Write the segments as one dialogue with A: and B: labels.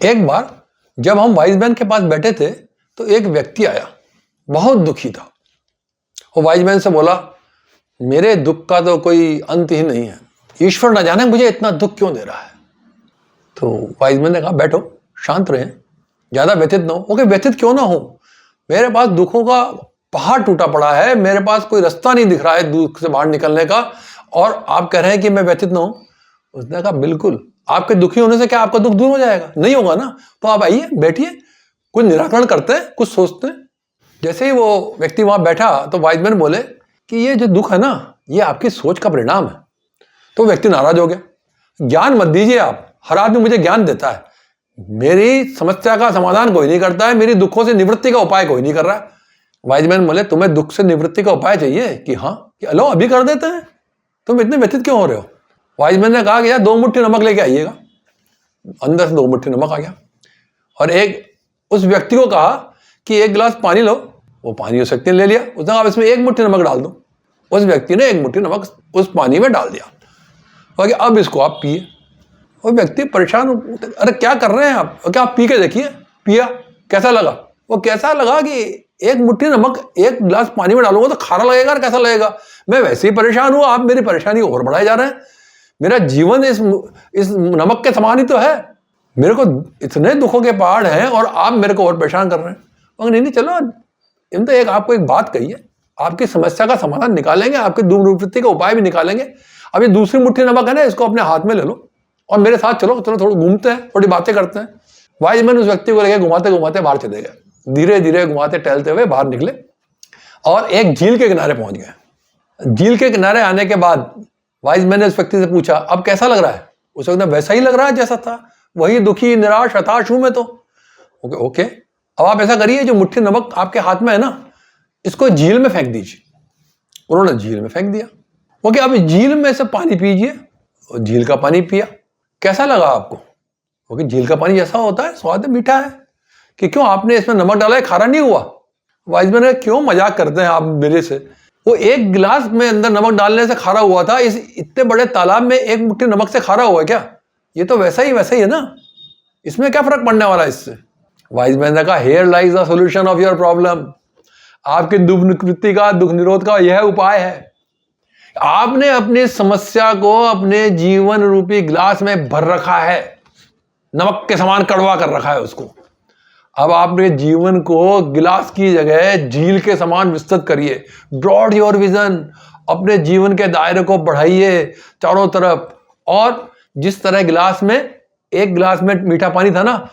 A: एक बार जब हम वाइज मैन के पास बैठे थे तो एक व्यक्ति आया, बहुत दुखी था। वो वाइज मैन से बोला, मेरे दुख का तो कोई अंत ही नहीं है, ईश्वर न जाने मुझे इतना दुख क्यों दे रहा है। तो वाइज मैन ने कहा, बैठो, शांत रहें, ज़्यादा व्यथित ना हो। ओके, व्यथित क्यों ना हो, मेरे पास दुखों का पहाड़ टूटा पड़ा है, मेरे पास कोई रास्ता नहीं दिख रहा है दुख से बाहर निकलने का, और आप कह रहे हैं कि मैं व्यथित ना हूं। उसने कहा, बिल्कुल, आपके दुखी होने से क्या आपका दुख दूर हो जाएगा? नहीं होगा ना। तो आप आइए, बैठिए, कुछ निराकरण करते हैं, कुछ सोचते हैं। जैसे ही वो व्यक्ति वहां बैठा तो वाइज मैन बोले कि ये जो दुख है ना, ये आपकी सोच का परिणाम है। तो व्यक्ति नाराज हो गया, ज्ञान मत दीजिए आप, हर आदमी मुझे ज्ञान देता है, मेरी समस्या का समाधान कोई नहीं करता है, मेरी दुखों से निवृत्ति का उपाय कोई नहीं कर रहा है। वाइज मैन बोले, तुम्हें दुख से निवृत्ति का उपाय चाहिए कि हाँ, कि लो अभी कर देते हैं, तुम इतने व्यथित क्यों हो रहे हो? वाइज मैन ने कहा कि यार 2 मुट्ठी नमक लेके आइएगा। अंदर से 2 मुट्ठी नमक आ गया, और एक उस व्यक्ति को कहा कि 1 गिलास पानी लो। वो पानी उस व्यक्ति ने ले लिया, उसने कहा, आप इसमें 1 मुट्ठी नमक डाल दो। उस व्यक्ति ने 1 मुट्ठी नमक उस पानी में डाल दिया, और अब इसको आप पिए। वो व्यक्ति परेशान, अरे क्या कर रहे हैं आप, क्या आप पी के देखिए। पिया, कैसा लगा? वो कैसा लगा कि 1 मुट्ठी नमक 1 गिलास पानी में डालूंगा तो खारा लगेगा, और कैसा लगेगा? मैं वैसे ही परेशान हूं, आप मेरी परेशानी और बढ़ाए जा रहे हैं। मेरा जीवन इस नमक के समान ही तो है, मेरे को इतने दुखों के पहाड़ हैं और आप मेरे को और परेशान कर रहे हैं। और नहीं, चलो, इन तो आपको एक बात कही है, आपकी समस्या का समाधान निकालेंगे, आपकी दुर्वृत्ति का उपाय भी निकालेंगे। अब ये दूसरी मुट्ठी नमक है ना, इसको अपने हाथ में ले लो और मेरे साथ चलो, थोड़ा घूमते हैं, थोड़ी बातें करते हैं। वाइज मैन उस व्यक्ति को लेकर घुमाते घुमाते बाहर चले गए, धीरे धीरे घुमाते टहलते हुए बाहर निकले और एक झील के किनारे पहुंच गए। झील के किनारे आने के बाद वाइज मैन ने उस व्यक्ति से पूछा, अब कैसा लग रहा है? उस व्यक्ति ने, वैसा ही लग रहा है जैसा था, वही दुखी, निराश, हताश हूं मैं तो। ओके, अब आप ऐसा करिए, जो मुट्ठी नमक आपके हाथ में है ना, इसको झील में फेंक दीजिए। उन्होंने झील में फेंक दिया। ओके, अब झील में से पानी पीजिए। और झील का पानी पिया, कैसा लगा आपको? ओके, झील का पानी जैसा होता है, स्वाद मीठा है, कि क्यों आपने इसमें नमक डाला है, खारा नहीं हुआ? वाइज मैन ने, क्यों मजाक करते हैं आप मेरे से? वो 1 गिलास में अंदर नमक डालने से खारा हुआ था, इस इतने बड़े तालाब में 1 मुट्ठी नमक से खारा हुआ है क्या? ये तो वैसा ही है ना, इसमें क्या फर्क पड़ने वाला है इससे? वाइज मैन ने कहा, here lies the solution of your problem. आपकी दुख निवृत्ति का, दुख निरोध का यह उपाय है। आपने अपनी समस्या को अपने जीवन रूपी गिलास में भर रखा है, नमक के समान कड़वा कर रखा है उसको। अब आपने जीवन को गिलास की जगह झील के समान विस्तृत करिए। ब्रॉड योर विजन, अपने जीवन के दायरे को बढ़ाइए चारों तरफ। और जिस तरह गिलास में, 1 गिलास में मीठा पानी था ना,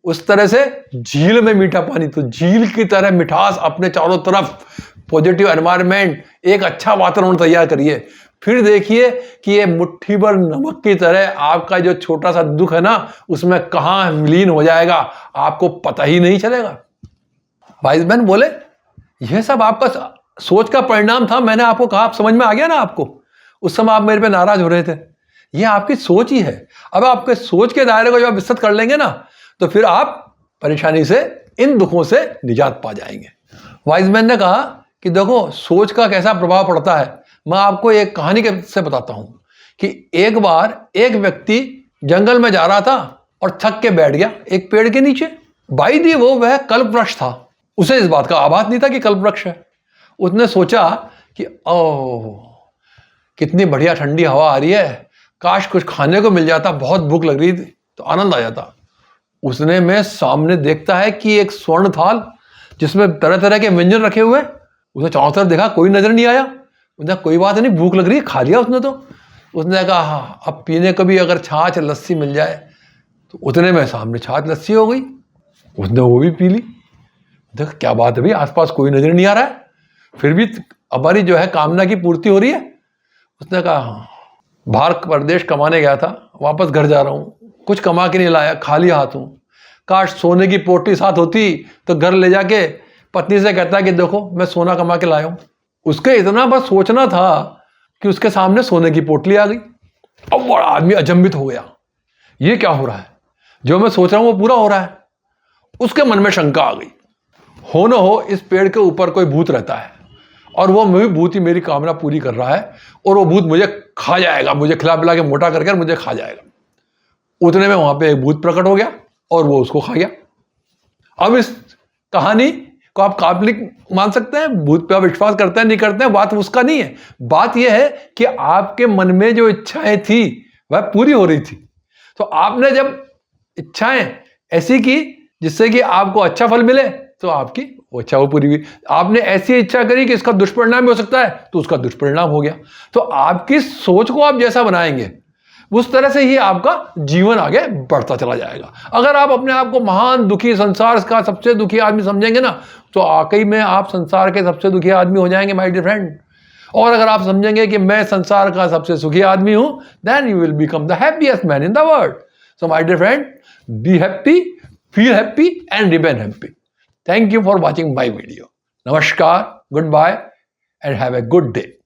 A: उस तरह से झील में मीठा पानी, तो झील की तरह मिठास अपने चारों तरफ, पॉजिटिव एनवायरनमेंट, एक अच्छा वातावरण तैयार करिए। फिर देखिए कि ये मुट्ठी भर नमक की तरह आपका जो छोटा सा दुख है ना, उसमें कहां विलीन हो जाएगा, आपको पता ही नहीं चलेगा। वाइज मैन बोले, यह सब आपका सोच का परिणाम था। मैंने आपको कहा, आप समझ में आ गया ना आपको? उस समय आप मेरे पे नाराज हो रहे थे, यह आपकी सोच ही है। अब आपके सोच के दायरे को जब विस्तृत कर लेंगे ना, तो फिर आप परेशानी से, इन दुखों से निजात पा जाएंगे। वाइज मैन ने कहा कि देखो, सोच का कैसा प्रभाव पड़ता है। मैं आपको एक कहानी के से बताता हूं कि एक बार एक व्यक्ति जंगल में जा रहा था और थक के बैठ गया एक पेड़ के नीचे। बाई दी वह कल्प वृक्ष था, उसे इस बात का आभास नहीं था कि कल्प वृक्ष है। उसने सोचा कि ओह, कितनी बढ़िया ठंडी हवा आ रही है, काश कुछ खाने को मिल जाता, बहुत भूख लग रही थी तो आनंद आ जाता। उसने में सामने देखता है कि एक स्वर्ण थाल जिसमें तरह तरह के व्यंजन रखे हुए। उसने चारों तरफ देखा, कोई नजर नहीं आया। उसने, कोई बात नहीं, भूख लग रही है, खा लिया उसने तो। उसने कहा, हाँ, अब पीने को भी अगर छाछ लस्सी मिल जाए। तो उतने में सामने छाछ लस्सी हो गई, उसने वो भी पी ली। देख, क्या बात है भाई, आसपास कोई नजर नहीं आ रहा है, फिर भी हमारी जो है कामना की पूर्ति हो रही है। उसने कहा, हाँ, बाहर प्रदेश कमाने गया था, वापस घर जा रहा हूँ, कुछ कमा के नहीं लाया, खाली हाथ हूँ। काश सोने की पोटली साथ होती तो घर ले जाके पत्नी से कहता कि देखो, मैं सोना कमा के लाया हूँ। उसके इतना बस सोचना था कि उसके सामने सोने की पोटली आ गई। अब बड़ा आदमी अचंभित हो गया, ये क्या हो रहा है? जो मैं सोच रहा हूँ वो पूरा हो रहा है। उसके मन में शंका आ गई, हो न हो इस पेड़ के ऊपर कोई भूत रहता है और वो भूत ही मेरी कामना पूरी कर रहा है, और वो भूत मुझे खा जाएगा, मुझे खिला पिला के मोटा करके मुझे खा जाएगा। उतने में वहां पे एक भूत प्रकट हो गया और वो उसको खा गया। अब इस कहानी को आप काल्पनिक मान सकते हैं, भूत पे आप विश्वास करते हैं नहीं करते हैं, बात उसका नहीं है। बात यह है कि आपके मन में जो इच्छाएं थी वह पूरी हो रही थी। तो आपने जब इच्छाएं ऐसी की जिससे कि आपको अच्छा फल मिले तो आपकी वो इच्छा वो पूरी हुई। आपने ऐसी इच्छा करी कि इसका दुष्परिणाम भी हो सकता है तो उसका दुष्परिणाम हो गया। तो आपकी सोच को आप जैसा बनाएंगे उस तरह से ही आपका जीवन आगे बढ़ता चला जाएगा। अगर आप अपने आप को महान दुखी, संसार का सबसे दुखी आदमी समझेंगे ना, तो वाकई में आप संसार के सबसे दुखी आदमी हो जाएंगे माय डियर फ्रेंड। और अगर आप समझेंगे कि मैं संसार का सबसे सुखी आदमी हूं, then you will become the happiest man in the world. So my dear friend, be happy, feel happy and remain happy. Thank you for watching my video. नमस्कार, good bye and have a good day.